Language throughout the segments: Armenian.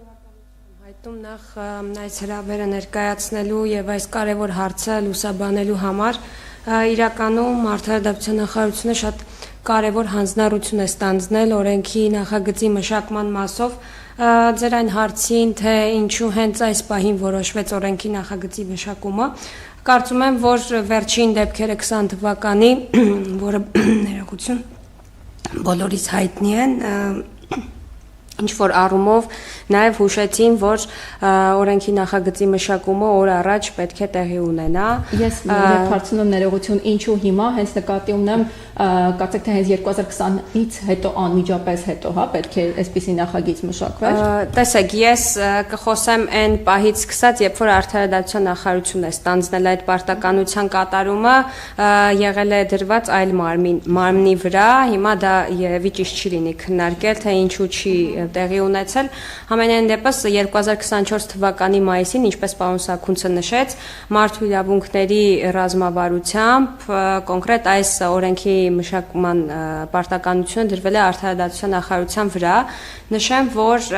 Հայտում նախ այս հրավերը ներկայացնելու եւ այս կարևոր հարցը լուսաբանելու համար իրականում Արդարադատության նախարարությունը շատ կարևոր հանձնառություն է ստանձնել օրենքի նախագծի մշակման մասով ձեր այն հարցին, թե ինչու հենց այս պահին որոշվեց օրենքի նախագծի մշակումը, կարծում եմ, որ վերջին դեպքերը 20 թվականի, որը ներողություն բոլորիս հայտնի են, ինչ որ առումով նաև հուշեցին, որ օրենքի նախագծի մշակումը օր առաջ պետք է տեղի ունենա։ Ես երբ հարցնում ներողություն, ինչու հիմա, հենց նկատի ունեմ, կարծեք թե հենց 2020-ից հետո անմիջապես հետո, հա, պետք է այսպիսի նախագիծ մշակվեր։ Տեսեք, ես կխոսեմ այն պահից սկսած, երբ որ Արդարադատության նախարարությունն է ստանձնել այդ պարտականության կատարումը, եղել է դրված այլ մարմնի վրա, հիմա դա երևի ճիշտ չի լինի քննարկել, թե ինչու չի տեղի ունեցել։ Համենայն դեպս 2024 թվականի մայիսին, ինչպես պարոն Սաքունցը նշեց, մարդու իրավունքների ռազմավարությամբ կոնկրետ այս օրենքի մշակման պարտականությունը դրվել է Արդարադատության նախարարության վրա։ Նշեմ, որ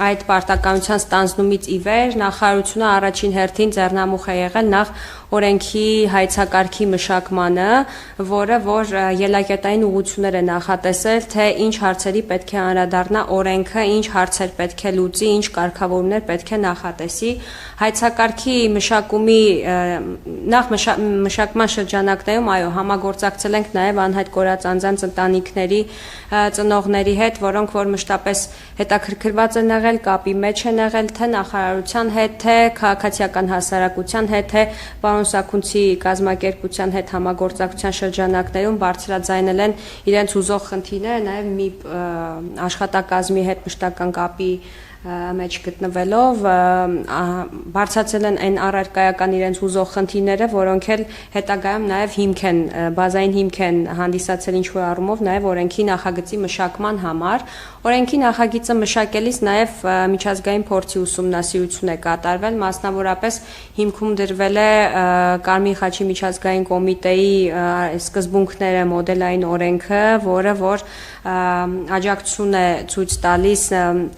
այդ պարտականության ստանձնումից ի վեր նախարարությունը առաջին հերթին ձեռնամուխ է եղել նախ օրենքի հայցակարգի մշակմանը, որը որ ելակետային ուղղություններ է նախատեսել, թե ինչ հարցերի պետք է անդրադառնա օրենքը, ինչ հարցեր պետք է լուծի, ինչ կարգավորումներ պետք է նախատեսի։ Հայցակարգի մշակումի նախ մշակման շրջանակներում, այո, համագործակցել ենք նաև անհայտ կորած անձանց ընտանիքների ծնողների հետ, որոնք որ մշտապես հետաքրքրված են եղել, կապի մեջ են եղել թե նախարարության հետ, թե քաղաքացիական հասարակության հետ, թե պարոն Սաքունցի կազմակերպության հետ համագործակցության շրջանակներում բարձրաձայնել են իրենց ուզող խնդիրները, նաև մի աշխատակազմի հետ մշտական կապի մեջ գտնվելով բարձրացել են այն առարկայական իրենց ուզող խնդիրները, որոնք էլ հետագայում նաև հիմք են, բազային հիմք են հանդիսացել ինչ-որ առումով նաև օրենքի նախագծի մշակման համար։ Օրենքի նախագիծը մշակելիս նաև միջազգային փորձի ուսումնասիրություն է կատարվել, մասնավորապես հիմքում դրվել է Կարմիր խաչի միջազգային կոմիտեի սկզբունքները մոդելային օրենքը, որը որ աջակցություն է ցույց տալիս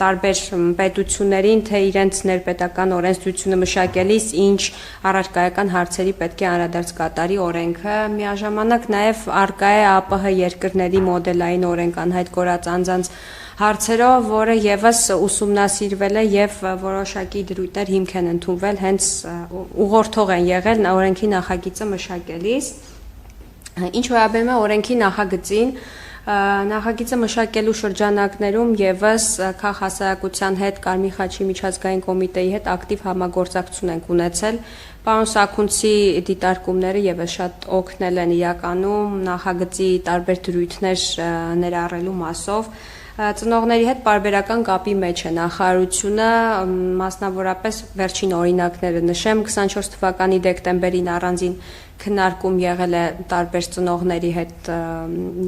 տարբեր պետություններին, թե իրենց ներպետական օրենսդրությունը մշակելիս ինչ առարկայական հարցերի պետք է անդրադարձ կատարի օրենքը, միաժամանակ նաև արկա է ԱՊՀ երկրների մոդելային օրենք անհայտ կորած անձանց հարցերով, որը եւս ուսումնասիրվել է եւ որոշակի դրույթներ հիմք են ընդունվել, հենց ուղղորդող են եղել օրենքի նախագիծը մշակելիս։ Ինչ վերաբերում է օրենքի նախագծին, նախագիծը մշակելու շրջանակներում եւս քաղաքասարակության հետ, Կարմիր խաչի միջազգային կոմիտեի հետ ակտիվ համագործակցություն ենք ունեցել։ Պարոն Սաքունցի դիտարկումները եւս շատ օգնել են իրականում նախագծի տարբեր դրույթներ ներառելու մասով։ Ծնողների հետ պարբերական կապի մեջ է նախարարությունը, մասնավորապես վերջին օրինակները նշեմ, 24 թվականի դեկտեմբերին առանձին քննարկում եղել է տարբեր ծնողների հետ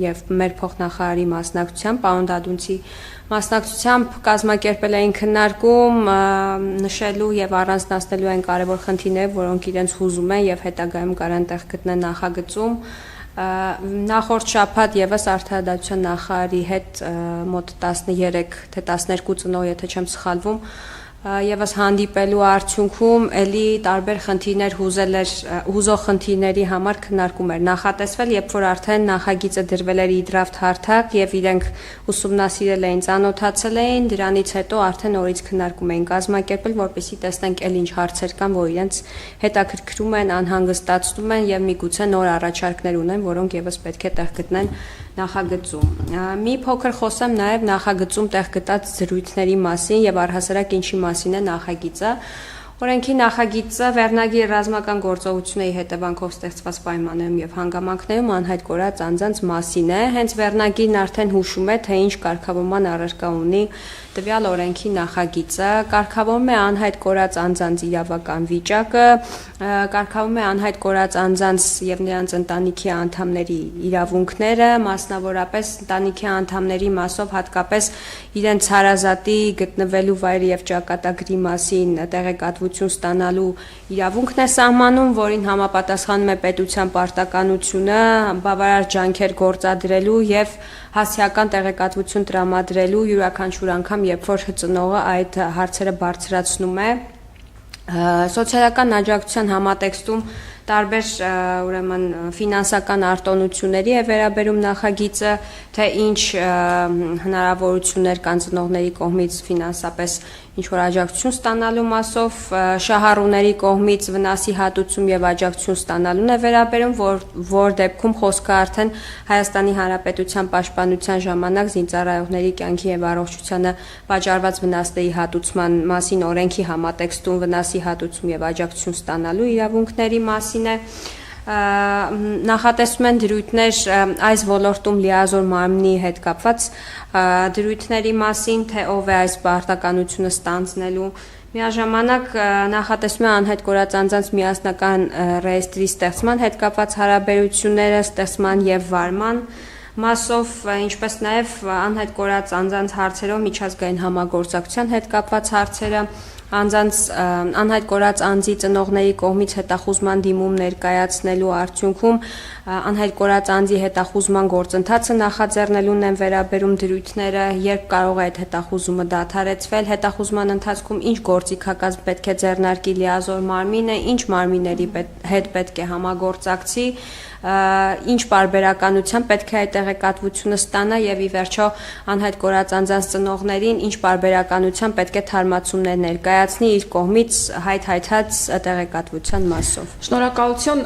եւ մեր փոխնախարարի մասնակցությամբ, պարոն Դադունցի մասնակցությամբ կազմակերպել էին քննարկում նշելու եւ առանձնացնելու այն կարեւոր խնդիրները, որոնք իրենց հուզում են եւ հետագայում կարան տեղ գտնեն նախագծում։ Նախորդ շաբաթ եւս Արդարադատության նախարարի հետ մոտ 13 թե 12 ծնող, եթե չեմ սխալվում, եւս հանդիպելու արդյունքում էլի տարբեր խնդիրներ հուզող խնդիրների համար քննարկում էր նախատեսվել, երբ որ արդեն նախագիծը դրվել էր իդրաֆտ հարթակ եւ իրենք ուսումնասիրել էին, ծանոթացել էին, դրանից հետո արդեն օրից քննարկում էին կազմակերպել, որպեսզի տեսնենք էլ ինչ հարցեր կան, որ իրենց հետաքրքրում են, անհանգստացնում են եւ միգուցե նոր առաջարկներ ունեն, որոնք եւս պետք է տեղ գտնեն նախագծում։ Մի փոքր խոսեմ նաև նախագծում տեղ գտած զրույցների մասին եւ առհասարակ ինչի մասին է նախագիծը։ Օրենքի նախագիծը վերնագիր ռազմական գործողությունների հետևանքով ստեղծված պայմաններում եւ հանգամանքներում անհայտ կորած անձանց մասին է։ Հենց վերնագիրն արդեն հուշում է, թե ինչ կարգավորման առարկա ունի տվյալ օրենքի նախագիծը, կարգավորում է անհայտ կորած անձանց իրավական վիճակը, կարգավորում է անհայտ կորած անձանց եւ նրանց ընտանիքի անդամների իրավունքները, մասնավորապես ընտանիքի անդամների մասով հատկապես իրենց հարազատի գտնվելու վայրի եւ ճակատագրի մասին տեղեկատվություն ստանալու իրավունքն է սահմանում, որին համապատասխանում է պետության պարտականությունը բավարար ջանքեր գործադրելու եւ հասցեական տեղեկատվություն տրամադրելու յուրաքանչյուր անգամ, երբ որ ծնողը այդ հարցերը բարձրացնում է սոցիալական աջակցության համատեքստում տարբեր ուրեմն ֆինանսական արտոնությունների է վերաբերում նախագիծը, թե ինչ հնարավորություններ կան ծնողների կողմից ֆինանսապես ինչ-որ աջակցություն ստանալու մասով, շահառուների կողմից վնասի հատուցում եւ աջակցություն ստանալուն է վերաբերում, որ դեպքում խոսքը արդեն Հայաստանի Հանրապետության պաշտպանության ժամանակ զինծառայողների կյանքի եւ առողջությանը պատճառված վնասների հատուցման մասին օրենքի համատեքստում վնասի հատուցում եւ աջակցություն ստանալու իրավունքների մասին է նախատեսում են դրույթներ այս ոլորտում լիազոր մարմնի հետ կապված դրույթների մասին, թե ով է այս պարտականությունը ստանձնելու միաժամանակ նախատեսում է անհայտ կորած անձանց միասնական ռեեստրի ստեղծման հետ կապված հարաբերությունները ստեղծման եւ վարման մասով, ինչպես նաեւ անհայտ կորած անձանց հարցերով միջազգային համագործակցության հետ կապված հարցերը անհայտ կորած անձի ծնողների կողմից հետախուզման դիմում ներկայացնելու արդյունքում անհայտ կորած անձի հետախուզման գործընթացը նախաձեռնելուն են վերաբերում դրույթները, երբ կարող է այդ հետախուզումը դադարեցվել, հետախուզման ընթացքում ինչ գործիքակազմ պետք է ձեռնարկի լիազոր մարմինը, ինչ մարմինների հետ պետք է համագործակցի, ինչ պարբերականությամբ պետք է այդ տեղեկատվությունը ստանա եւ ի վերջո անհայտ կորած անձանց ծնողներին ինչ պարբերականությամբ պետք է թարմացումներ ներկայացնի իր կողմից հայթայթած տեղեկատվության մասով։ Շնորհակալություն